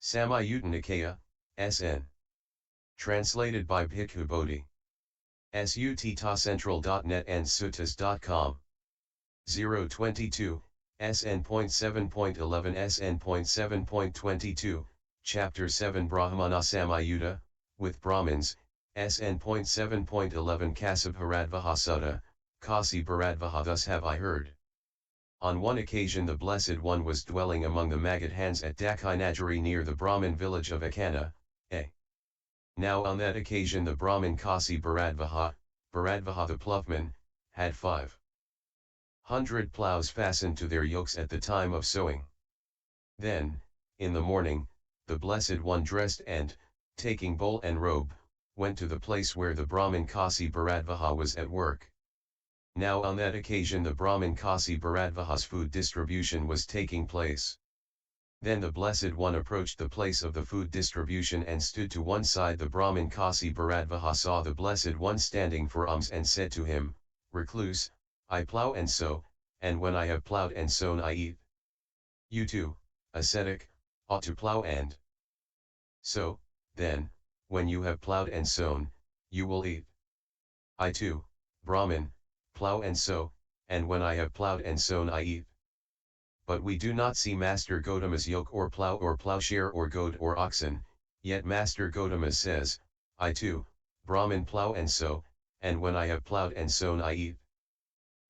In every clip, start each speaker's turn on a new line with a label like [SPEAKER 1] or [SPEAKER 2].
[SPEAKER 1] Samyutta Nikaya, SN. Translated by Bhikkhu Bodhi. Sutta.central.net and suttas.com. 022, SN.7.11-SN.7.22, Chapter 7 Brahmana Samyutta, with Brahmins, SN.7.11 Kasabharadvaha Sutta, Kasi Bharadvaha. Thus have I heard. On one occasion the Blessed One was dwelling among the Magadhans at Dakshinagiri near the Brahmin village of Akana, A. Now on that occasion the Brahmin Kasi Bharadvaha the ploughman, had 500 ploughs fastened to their yokes at the time of sowing. Then, in the morning, the Blessed One dressed and, taking bowl and robe, went to the place where the Brahmin Kasi Bharadvaha was at work. Now on that occasion the Brahmin Kasi Bharadvaha's food distribution was taking place. Then the Blessed One approached the place of the food distribution and stood to one side. The Brahmin Kasi Bharadvaha saw the Blessed One standing for alms and said to him, "Recluse, I plough and sow, and when I have ploughed and sown I eat. You too, ascetic, ought to plough and sow, then, when you have ploughed and sown, you will eat. I too, Brahmin, plough and sow, and when I have ploughed and sown I eat." But we do not see Master Gautama's yoke or ploughshare or goat or oxen, yet Master Gautama says, "I too, Brahmin, plough and sow, and when I have ploughed and sown I eat."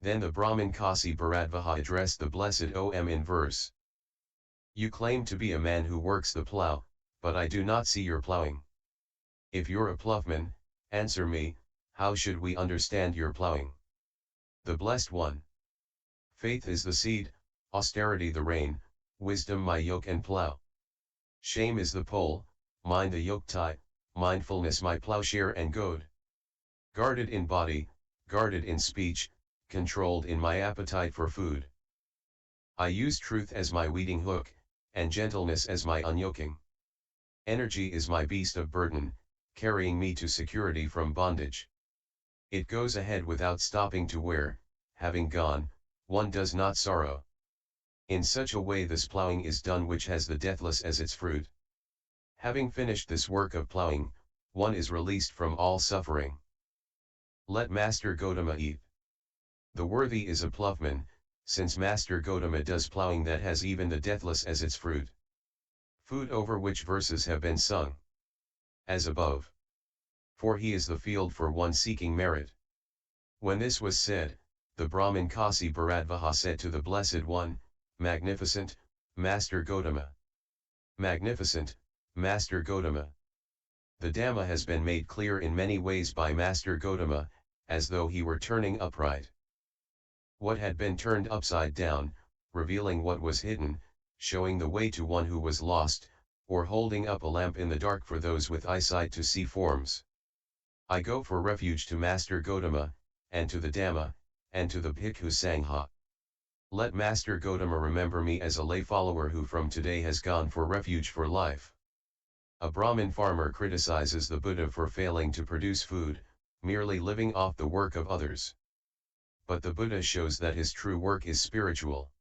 [SPEAKER 1] Then the Brahmin Kasi Bharadvaha addressed the Blessed Om in verse. "You claim to be a man who works the plough, but I do not see your ploughing. If you're a ploughman, answer me, how should we understand your ploughing?" The Blessed One: "Faith is the seed, austerity the rain, wisdom my yoke and plough. Shame is the pole, mine the yoke tie, mindfulness my ploughshare and goad. Guarded in body, guarded in speech, controlled in my appetite for food. I use truth as my weeding hook, and gentleness as my unyoking. Energy is my beast of burden, carrying me to security from bondage. It goes ahead without stopping to where, having gone, one does not sorrow. In such a way this ploughing is done which has the deathless as its fruit. Having finished this work of ploughing, one is released from all suffering. Let Master Gautama eat. The worthy is a ploughman, since Master Gautama does ploughing that has even the deathless as its fruit." Food over which verses have been sung. As above. For he is the field for one seeking merit. When this was said, the Brahmin Kasi Bharadvaha said to the Blessed One, "Magnificent, Master Gautama. Magnificent, Master Gautama. The Dhamma has been made clear in many ways by Master Gautama, as though he were turning upright. What had been turned upside down, revealing what was hidden, showing the way to one who was lost, or holding up a lamp in the dark for those with eyesight to see forms. I go for refuge to Master Gautama, and to the Dhamma, and to the Bhikkhu Sangha. Let Master Gautama remember me as a lay follower who from today has gone for refuge for life." A Brahmin farmer criticizes the Buddha for failing to produce food, merely living off the work of others. But the Buddha shows that his true work is spiritual.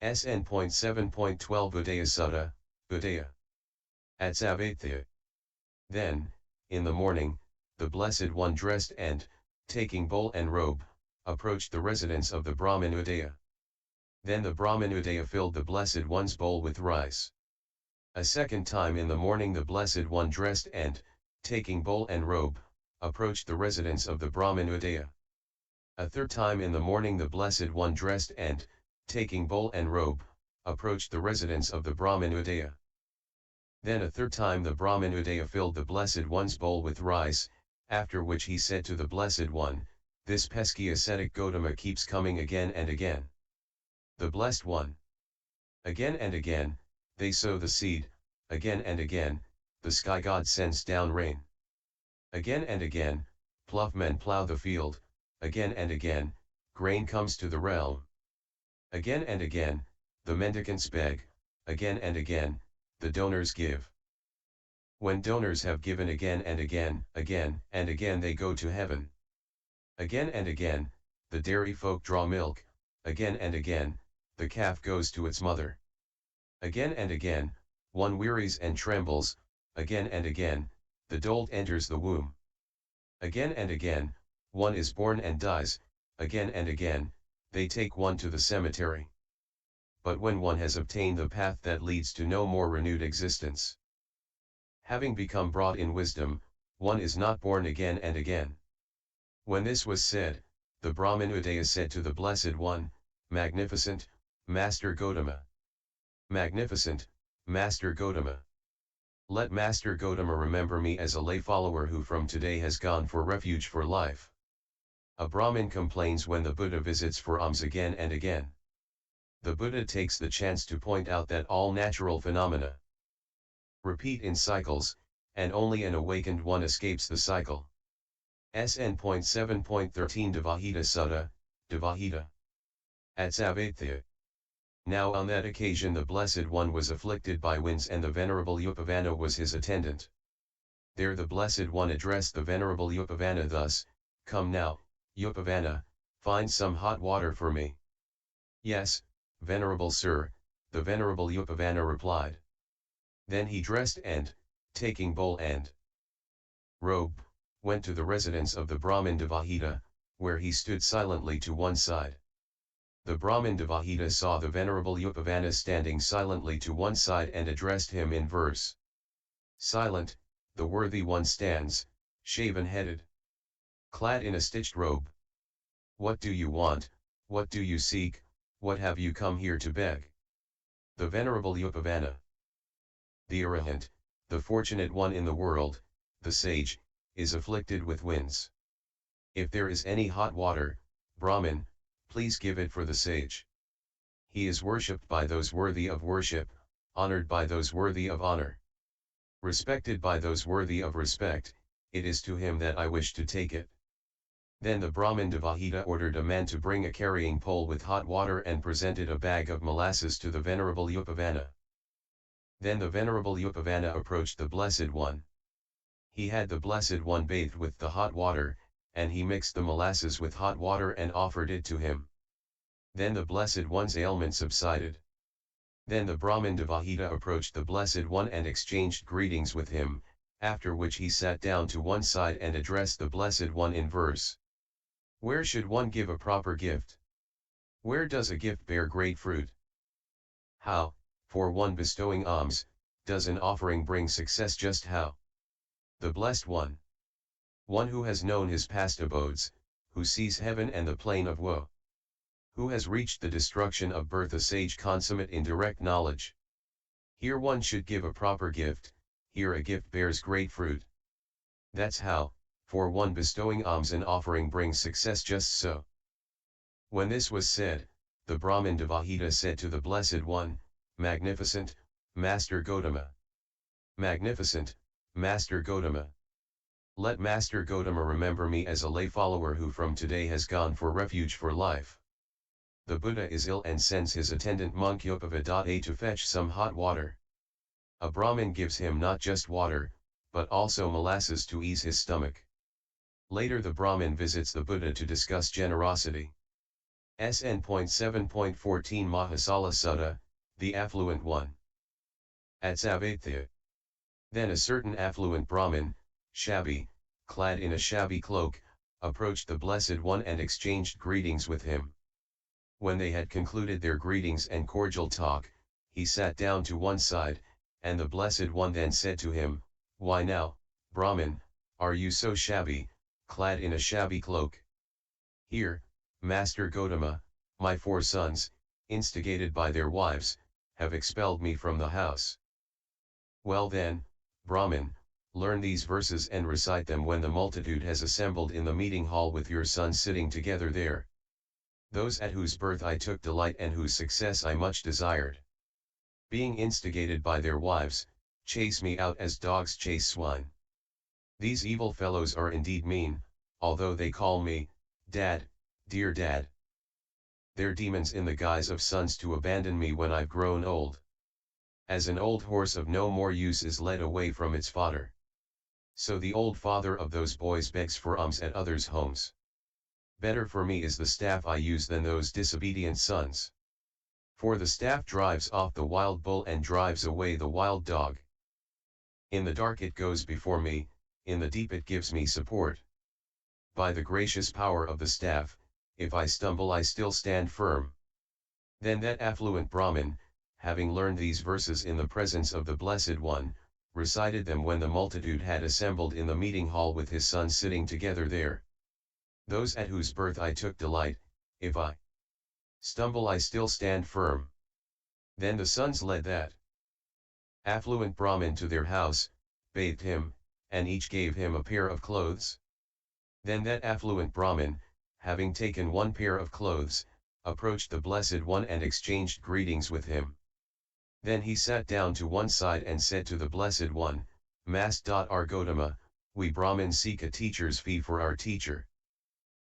[SPEAKER 1] SN.7.12 Sutta, Buddhaya. Atsavatthya. Then, in the morning, the Blessed One dressed and, taking bowl and robe, approached the residence of the Brahmin Udaya. Then the Brahmin Udaya filled the Blessed One's bowl with rice. A second time in the morning the Blessed One dressed and, taking bowl and robe, approached the residence of the Brahmin Udaya. A third time in the morning the Blessed One dressed and, taking bowl and robe, approached the residence of the Brahmin Udaya. Then a third time the Brahmin Udaya filled the Blessed One's bowl with rice, after which he said to the Blessed One, "This pesky ascetic Gautama keeps coming again and again." The Blessed One: "Again and again, they sow the seed, again and again, the sky god sends down rain. Again and again, ploughmen plough the field, again and again, grain comes to the realm. Again and again, the mendicants beg, again and again, the donors give. When donors have given again and again, again and again they go to heaven. Again and again, the dairy folk draw milk, again and again, the calf goes to its mother. Again and again, one wearies and trembles, again and again, the dolt enters the womb. Again and again, one is born and dies, again and again, they take one to the cemetery. But when one has obtained the path that leads to no more renewed existence, having become brought in wisdom, one is not born again and again. When this was said, the Brahmin Udaya said to the Blessed One, Magnificent, Master Gautama. Magnificent, Master Gautama. Let Master Gautama remember me as a lay follower who from today has gone for refuge for life. A Brahmin complains when the Buddha visits for alms again and again. The Buddha takes the chance to point out that all natural phenomena repeat in cycles, and only an awakened one escapes the cycle. SN.7.13 Devahita Sutta, Devahita. Atsavatthya. Now on that occasion the Blessed One was afflicted by winds and the Venerable Upavanna was his attendant. There the Blessed One addressed the Venerable Upavanna thus, Come now, Upavanna, find some hot water for me. Yes, Venerable Sir, the Venerable Upavanna replied. Then he dressed and, taking bowl and robe, went to the residence of the Brahmin Devahita, where he stood silently to one side. The Brahmin Devahita saw the Venerable Upavanna standing silently to one side and addressed him in verse. Silent, the worthy one stands, shaven-headed, clad in a stitched robe. What do you want, what do you seek, what have you come here to beg? The Venerable Upavanna. The Arahant, the fortunate one in the world, the sage, is afflicted with winds. If there is any hot water, Brahmin, please give it for the sage. He is worshipped by those worthy of worship, honored by those worthy of honor, respected by those worthy of respect, it is to him that I wish to take it. Then the Brahmin Devahita ordered a man to bring a carrying pole with hot water and presented a bag of molasses to the Venerable Upavanna. Then the Venerable Upavanna approached the Blessed One. He had the Blessed One bathed with the hot water, and he mixed the molasses with hot water and offered it to him. Then the Blessed One's ailment subsided. Then the Brahmin Devahita approached the Blessed One and exchanged greetings with him, after which he sat down to one side and addressed the Blessed One in verse. Where should one give a proper gift? Where does a gift bear great fruit? How, for one bestowing alms, does an offering bring success just how? The Blessed One. One who has known his past abodes, who sees heaven and the plain of woe. Who has reached the destruction of birth, a sage consummate in direct knowledge. Here one should give a proper gift, here a gift bears great fruit. That's how, for one bestowing alms an offering brings success just so. When this was said, the Brahmin Devahita said to the Blessed One, Magnificent, Master Gautama. Magnificent, Master Gautama. Let Master Gautama remember me as a lay follower who from today has gone for refuge for life. The Buddha is ill and sends his attendant monk Upavada to fetch some hot water. A Brahmin gives him not just water, but also molasses to ease his stomach. Later the Brahmin visits the Buddha to discuss generosity. SN.7.14 Mahasala Sutta, the affluent one. Atsavatthya. Then a certain affluent Brahmin, shabby, clad in a shabby cloak, approached the Blessed One and exchanged greetings with him. When they had concluded their greetings and cordial talk, he sat down to one side, and the Blessed One then said to him, Why now, Brahmin, are you so shabby, clad in a shabby cloak? Here, Master Gautama, my 4 sons, instigated by their wives, have expelled me from the house. Well then, Brahmin, learn these verses and recite them when the multitude has assembled in the meeting hall with your sons sitting together there. Those at whose birth I took delight and whose success I much desired, being instigated by their wives, chase me out as dogs chase swine. These evil fellows are indeed mean, although they call me, Dad, dear Dad. They're demons in the guise of sons to abandon me when I've grown old. As an old horse of no more use is led away from its fodder, so the old father of those boys begs for alms at others' homes. Better for me is the staff I use than those disobedient sons. For the staff drives off the wild bull and drives away the wild dog. In the dark it goes before me, in the deep it gives me support. By the gracious power of the staff, if I stumble I still stand firm. Then that affluent Brahmin, having learned these verses in the presence of the Blessed One, recited them when the multitude had assembled in the meeting hall with his sons sitting together there. Those at whose birth I took delight, if I stumble I still stand firm. Then the sons led that affluent Brahmin to their house, bathed him, and each gave him a pair of clothes. Then that affluent Brahmin, having taken one pair of clothes, approached the Blessed One and exchanged greetings with him. Then he sat down to one side and said to the Blessed One, Master Gautama, we Brahmins seek a teacher's fee for our teacher.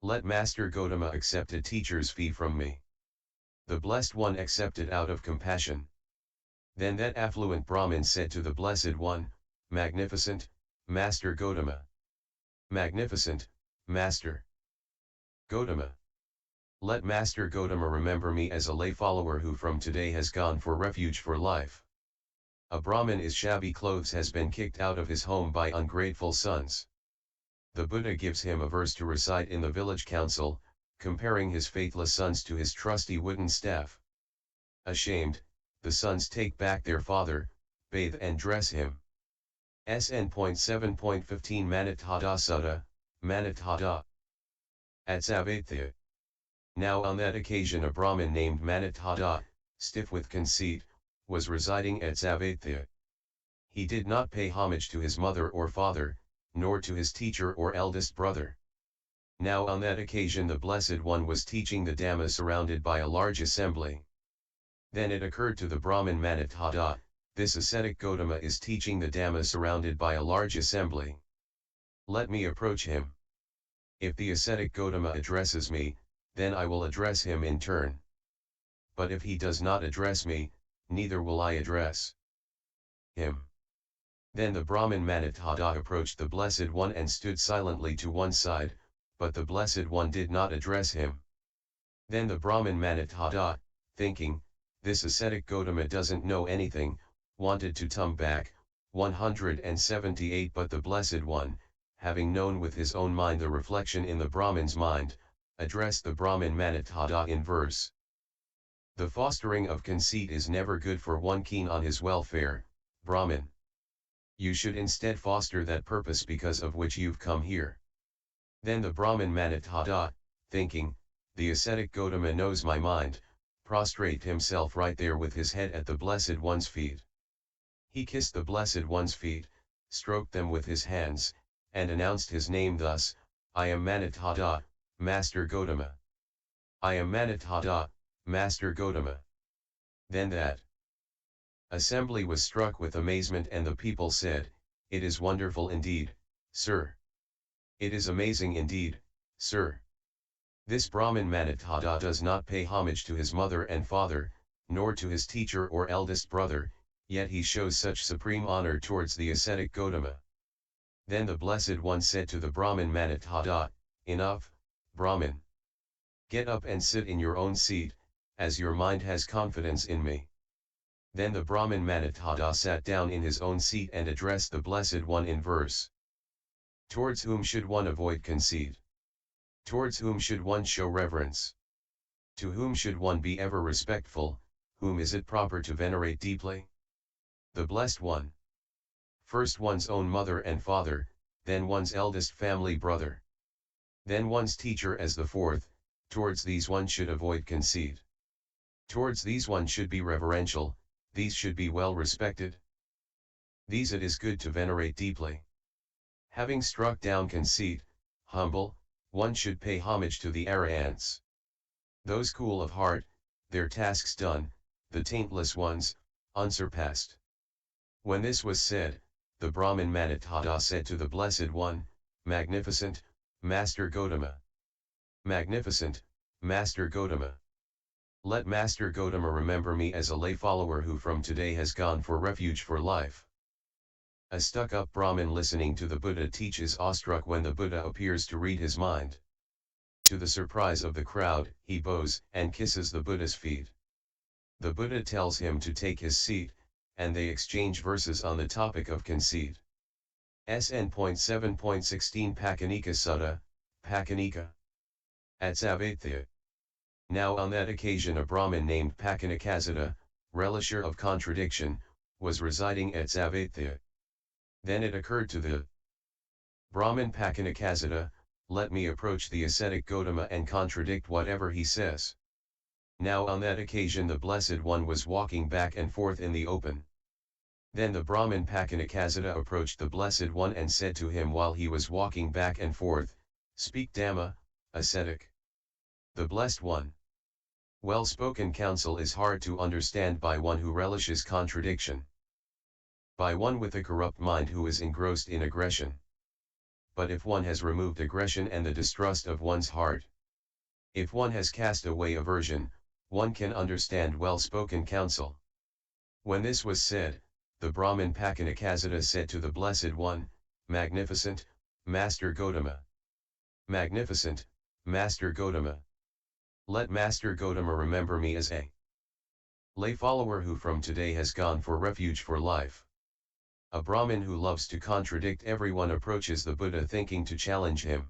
[SPEAKER 1] Let Master Gautama accept a teacher's fee from me. The Blessed One accepted out of compassion. Then that affluent Brahmin said to the Blessed One, Magnificent, Master Gautama. Magnificent, Master Gautama. Let Master Gautama remember me as a lay follower who from today has gone for refuge for life. A Brahmin in shabby clothes has been kicked out of his home by ungrateful sons. The Buddha gives him a verse to recite in the village council, comparing his faithless sons to his trusty wooden staff. Ashamed, the sons take back their father, bathe and dress him. SN.7.11 Manitada Sutta, Manitada Attaining. Now on that occasion a Brahmin named Manitada, stiff with conceit, was residing at Savatya. He did not pay homage to his mother or father, nor to his teacher or eldest brother. Now on that occasion the Blessed One was teaching the Dhamma surrounded by a large assembly. Then it occurred to the Brahmin Manitada, this ascetic Gautama is teaching the Dhamma surrounded by a large assembly. Let me approach him. If the ascetic Gautama addresses me, then I will address him in turn. But if he does not address me, neither will I address him. Then the Brahmin Manitada approached the Blessed One and stood silently to one side, but the Blessed One did not address him. Then the Brahmin Manitada, thinking, this ascetic Gautama doesn't know anything, wanted to turn back. 178 But the Blessed One, having known with his own mind the reflection in the Brahmin's mind, addressed the Brahmin Manitada in verse. The fostering of conceit is never good for one keen on his welfare, Brahmin. You should instead foster that purpose because of which you've come here. Then the Brahmin Manitada, thinking, the ascetic Gautama knows my mind, prostrate himself right there with his head at the Blessed One's feet. He kissed the Blessed One's feet, stroked them with his hands, and announced his name thus, I am Manitada, Master Gautama. I am Manitada, Master Gautama. Then that assembly was struck with amazement and the people said, it is wonderful indeed, sir. It is amazing indeed, sir. This Brahmin Manitada does not pay homage to his mother and father, nor to his teacher or eldest brother, yet he shows such supreme honor towards the ascetic Gautama. Then the Blessed One said to the Brahmin Manitada, enough, Brahmin. Get up and sit in your own seat, as your mind has confidence in me. Then the Brahmin Manitada sat down in his own seat and addressed the Blessed One in verse. Towards whom should one avoid conceit? Towards whom should one show reverence? To whom should one be ever respectful, whom is it proper to venerate deeply? The Blessed One. First one's own mother and father, then one's eldest family brother. Then one's teacher as the fourth, towards these one should avoid conceit. Towards these one should be reverential, these should be well respected. These it is good to venerate deeply. Having struck down conceit, humble, one should pay homage to the arahants. Those cool of heart, their tasks done, the taintless ones, unsurpassed. When this was said, the Brahmin Manitada said to the Blessed One, Magnificent, Master Gautama. Magnificent, Master Gautama. Let Master Gautama remember me as a lay follower who from today has gone for refuge for life. A stuck-up Brahmin listening to the Buddha teach is awestruck when the Buddha appears to read his mind. To the surprise of the crowd, he bows and kisses the Buddha's feet. The Buddha tells him to take his seat, and they exchange verses on the topic of conceit. SN.7.16 Pakanika Sutta, Pakanika. At Savatya. Now on that occasion a Brahmin named Pakanakasata, relisher of contradiction, was residing at Savatya. Then it occurred to the Brahmin Pakanakasata, let me approach the ascetic Gautama and contradict whatever he says. Now on that occasion the Blessed One was walking back and forth in the open. Then the Brahmin Pakanakasata approached the Blessed One and said to him while he was walking back and forth, speak Dhamma, ascetic. The Blessed One. Well-spoken counsel is hard to understand by one who relishes contradiction. By one with a corrupt mind who is engrossed in aggression. But if one has removed aggression and the distrust of one's heart, if one has cast away aversion, one can understand well-spoken counsel. When this was said, the Brahmin Pakanakasata said to the Blessed One, Magnificent, Master Gautama. Magnificent, Master Gautama. Let Master Gautama remember me as a lay follower who from today has gone for refuge for life. A Brahmin who loves to contradict everyone approaches the Buddha thinking to challenge him.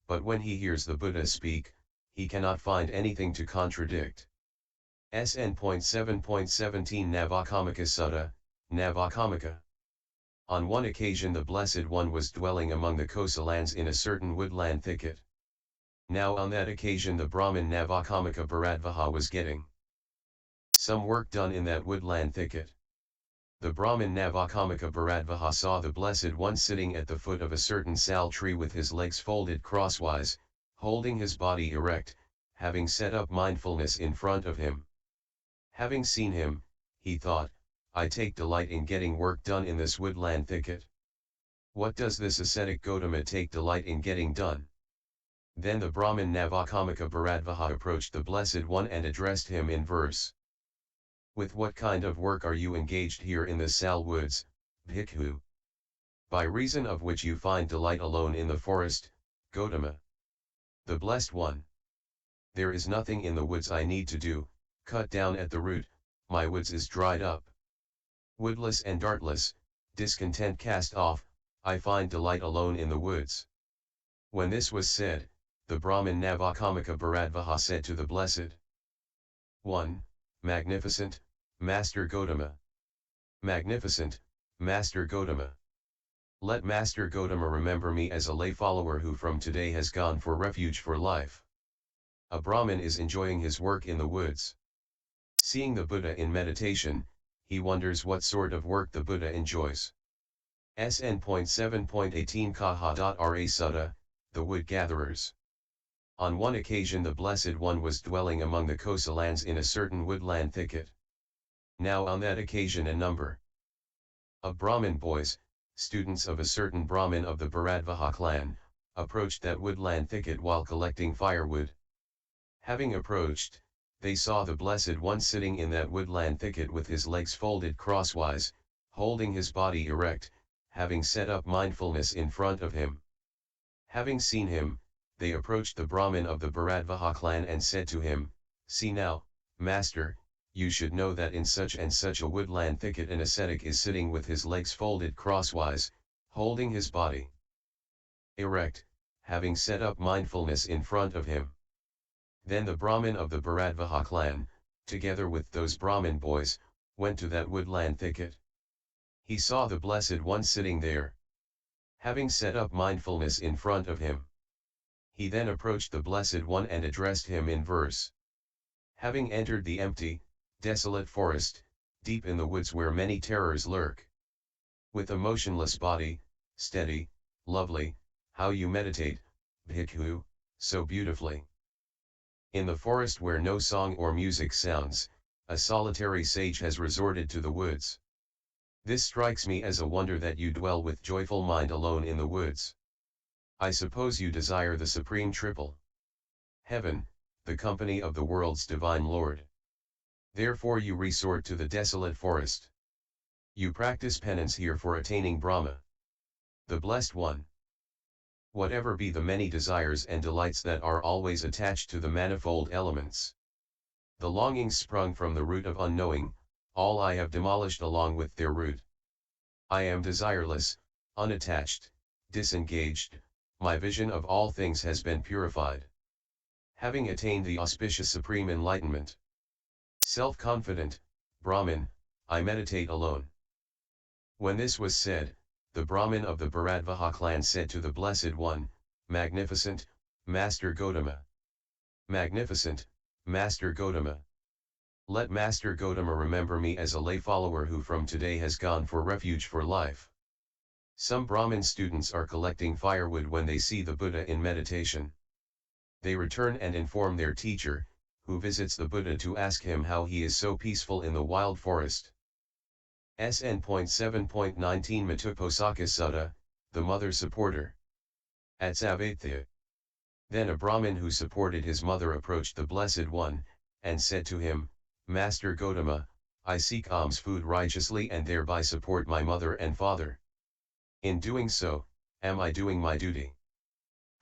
[SPEAKER 1] But when he hears the Buddha speak, he cannot find anything to contradict. SN.7.17 Navakamika Sutta, Navakamika. On one occasion the Blessed One was dwelling among the Kosalans in a certain woodland thicket. Now on that occasion the Brahmin Navakamika Bharadvaja was getting some work done in that woodland thicket. The Brahmin Navakamika Bharadvaja saw the Blessed One sitting at the foot of a certain sal tree with his legs folded crosswise, holding his body erect, having set up mindfulness in front of him. Having seen him, he thought, I take delight in getting work done in this woodland thicket. What does this ascetic Gautama take delight in getting done? Then the Brahmin Navakamika Bharadvaja approached the Blessed One and addressed him in verse. With what kind of work are you engaged here in the sal woods, Bhikkhu? By reason of which you find delight alone in the forest, Gautama. The Blessed One. There is nothing in the woods I need to do, cut down at the root, my woods is dried up. Woodless and dartless, discontent cast off, I find delight alone in the woods. When this was said, the Brahmin Navakamika Bharadvaja said to the Blessed One, Magnificent, Master Gautama. Magnificent, Master Gautama. Let Master Gautama remember me as a lay follower who from today has gone for refuge for life. A Brahmin is enjoying his work in the woods. Seeing the Buddha in meditation, he wonders what sort of work the Buddha enjoys. SN.7.18 Kaha.Ra Sutta, the Wood Gatherers. On one occasion the Blessed One was dwelling among the Kosalans in a certain woodland thicket. Now on that occasion a number of Brahmin boys, students of a certain Brahmin of the Bharadvaja clan, approached that woodland thicket while collecting firewood. Having approached, they saw the Blessed One sitting in that woodland thicket with his legs folded crosswise, holding his body erect, having set up mindfulness in front of him. Having seen him, they approached the Brahmin of the Bharadvaja clan and said to him, See now, Master, you should know that in such and such a woodland thicket an ascetic is sitting with his legs folded crosswise, holding his body erect, having set up mindfulness in front of him. Then the Brahmin of the Bharadvaja clan, together with those Brahmin boys, went to that woodland thicket. He saw the Blessed One sitting there, having set up mindfulness in front of him. He then approached the Blessed One and addressed him in verse. Having entered the empty, desolate forest, deep in the woods where many terrors lurk. With a motionless body, steady, lovely, how you meditate, Bhikkhu, so beautifully. In the forest where no song or music sounds, a solitary sage has resorted to the woods. This strikes me as a wonder that you dwell with joyful mind alone in the woods. I suppose you desire the supreme triple heaven, the company of the world's divine Lord. Therefore you resort to the desolate forest. You practice penance here for attaining Brahma, the Blessed One. Whatever be the many desires and delights that are always attached to the manifold elements, The longings sprung from the root of unknowing, all I have demolished along with their root. I am desireless, unattached, disengaged, my vision of all things has been purified. Having attained the auspicious supreme enlightenment. Self-confident, Brahmin, I meditate alone. When this was said, the Brahmin of the Bharadvaja clan said to the Blessed One, Magnificent, Master Gautama. Magnificent, Master Gautama. Let Master Gautama remember me as a lay follower who from today has gone for refuge for life. Some Brahmin students are collecting firewood when they see the Buddha in meditation. They return and inform their teacher, who visits the Buddha to ask him how he is so peaceful in the wild forest. SN.7.19 Matuposaka Sutta, the Mother Supporter. At Savatya. Then a Brahmin who supported his mother approached the Blessed One, and said to him, Master Gautama, I seek alms food righteously and thereby support my mother and father. In doing so, am I doing my duty?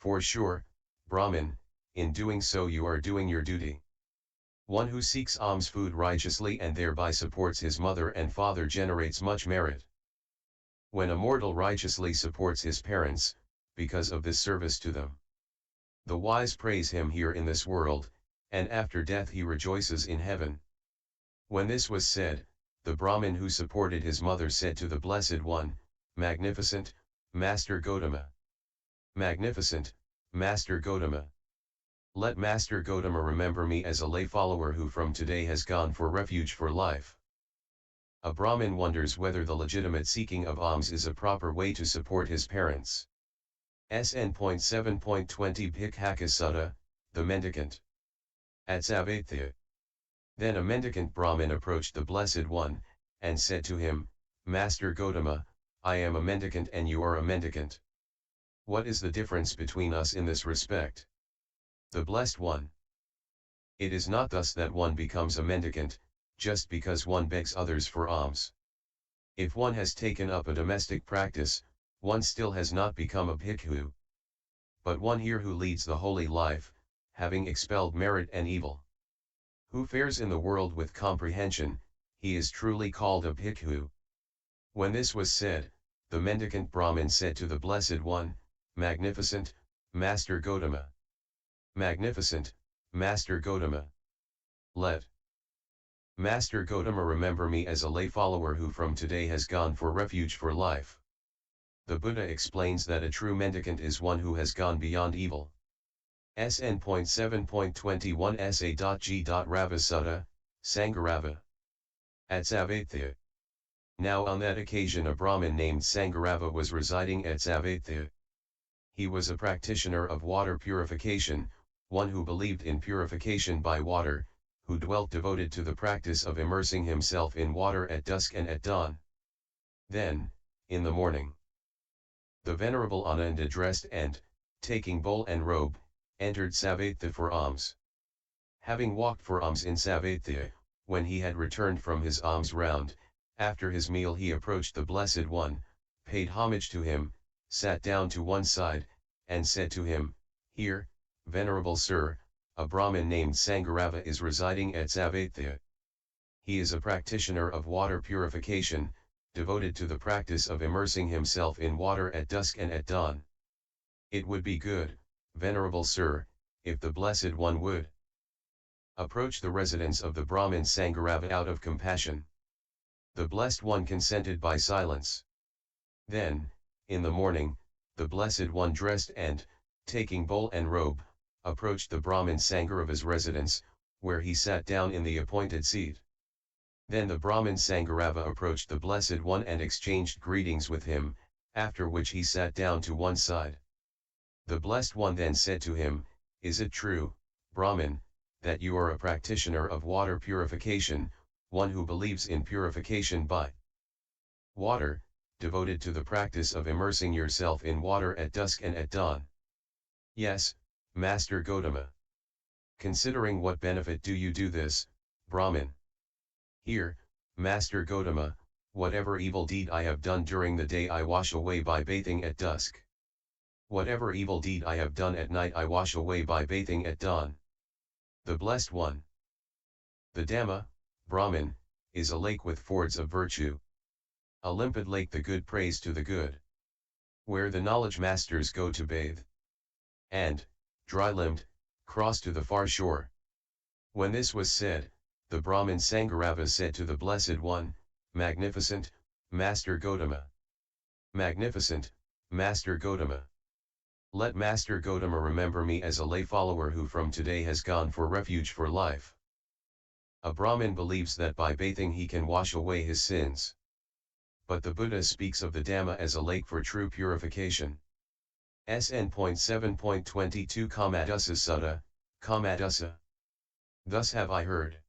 [SPEAKER 1] For sure, Brahmin, in doing so you are doing your duty. One who seeks alms food righteously and thereby supports his mother and father generates much merit. When a mortal righteously supports his parents, because of this service to them, the wise praise him here in this world, and after death he rejoices in heaven. When this was said, the Brahmin who supported his mother said to the Blessed One, Magnificent, Master Gautama. Magnificent, Master Gautama. Let Master Gautama remember me as a lay follower who from today has gone for refuge for life. A Brahmin wonders whether the legitimate seeking of alms is a proper way to support his parents. SN.7.20 Bhikkhu Sutta, the Mendicant. At Savatya. Then a mendicant Brahmin approached the Blessed One, and said to him, Master Gautama, I am a mendicant and you are a mendicant. What is the difference between us in this respect? The Blessed One. It is not thus that one becomes a mendicant, just because one begs others for alms. If one has taken up a domestic practice, one still has not become a bhikkhu. But one here who leads the holy life, having expelled merit and evil, who fares in the world with comprehension, he is truly called a bhikkhu. When this was said, the mendicant Brahmin said to the Blessed One, Magnificent, Master Gautama. Magnificent, Master Gautama. Let Master Gautama remember me as a lay follower who from today has gone for refuge for life. The Buddha explains that a true mendicant is one who has gone beyond evil. SN.7.21 SA.G.Rava Sutta, Sangharava. At Savatya. Now on that occasion a Brahmin named Sangharava was residing at Savatya. He was a practitioner of water purification, one who believed in purification by water, who dwelt devoted to the practice of immersing himself in water at dusk and at dawn. Then, in the morning, the Venerable Ananda dressed and, taking bowl and robe, entered Savatya for alms. Having walked for alms in Savatya, when he had returned from his alms round, after his meal he approached the Blessed One, paid homage to him, sat down to one side, and said to him, Here, Venerable Sir, a Brahmin named Sangharava is residing at Savatya. He is a practitioner of water purification, devoted to the practice of immersing himself in water at dusk and at dawn. It would be good, Venerable Sir, if the Blessed One would approach the residence of the Brahmin Sangharava out of compassion. The Blessed One consented by silence. Then, in the morning, the Blessed One dressed and, taking bowl and robe, approached the Brahmin Sangharava's residence, where he sat down in the appointed seat. Then the Brahmin Sangharava approached the Blessed One and exchanged greetings with him, after which he sat down to one side. The Blessed One then said to him, Is it true, Brahmin, that you are a practitioner of water purification, one who believes in purification by water, devoted to the practice of immersing yourself in water at dusk and at dawn? Yes, Master Gautama. Considering what benefit do you do this, Brahmin? Here, Master Gautama, whatever evil deed I have done during the day I wash away by bathing at dusk. Whatever evil deed I have done at night I wash away by bathing at dawn. The Blessed One. The Dhamma, Brahman, is a lake with fords of virtue. A limpid lake, the good prays to the good, where the knowledge masters go to bathe, and, dry-limbed, cross to the far shore. When this was said, the Brahmin Sangharava said to the Blessed One, Magnificent, Master Gautama. Magnificent, Master Gautama. Let Master Gautama remember me as a lay follower who from today has gone for refuge for life. A Brahmin believes that by bathing he can wash away his sins. But the Buddha speaks of the Dhamma as a lake for true purification. SN.7.11-SN.7.22 Kamadasa Sutta, Kamadasa. Thus have I heard.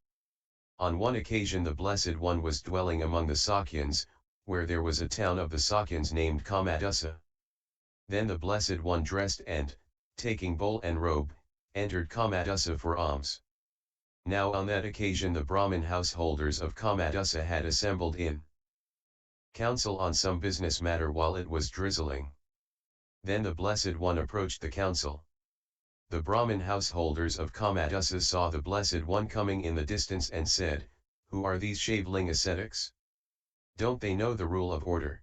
[SPEAKER 1] On one occasion the Blessed One was dwelling among the Sakyans, where there was a town of the Sakyans named Kamadasa. Then the Blessed One dressed and, taking bowl and robe, entered Kamadasa for alms. Now on that occasion the Brahmin householders of Kamadasa had assembled in council on some business matter while it was drizzling. Then the Blessed One approached the council. The Brahmin householders of Kamadasa saw the Blessed One coming in the distance and said, Who are these shaveling ascetics? Don't they know the rule of order?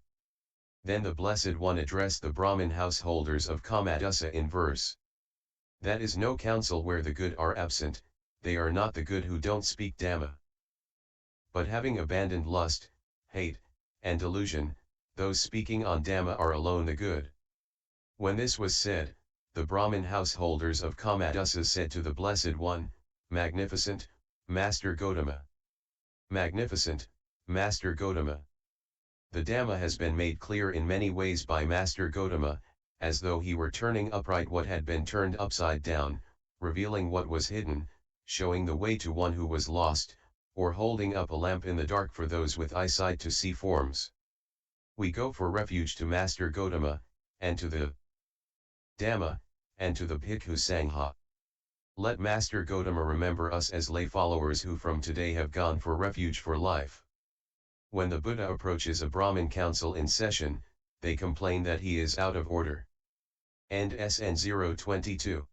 [SPEAKER 1] Then the Blessed One addressed the Brahmin householders of Kamadasa in verse. That is no council where the good are absent, they are not the good who don't speak Dhamma. But having abandoned lust, hate, and delusion, those speaking on Dhamma are alone the good. When this was said, the Brahmin householders of Kamadasa said to the Blessed One, Magnificent, Master Gautama. Magnificent, Master Gautama. The Dhamma has been made clear in many ways by Master Gautama, as though he were turning upright what had been turned upside down, revealing what was hidden, showing the way to one who was lost, or holding up a lamp in the dark for those with eyesight to see forms. We go for refuge to Master Gautama, and to the Dhamma, and to the Bhikkhu Sangha. Let Master Gautama remember us as lay followers who from today have gone for refuge for life. When the Buddha approaches a Brahmin council in session, they complain that he is out of order. End SN.7.11-SN.7.22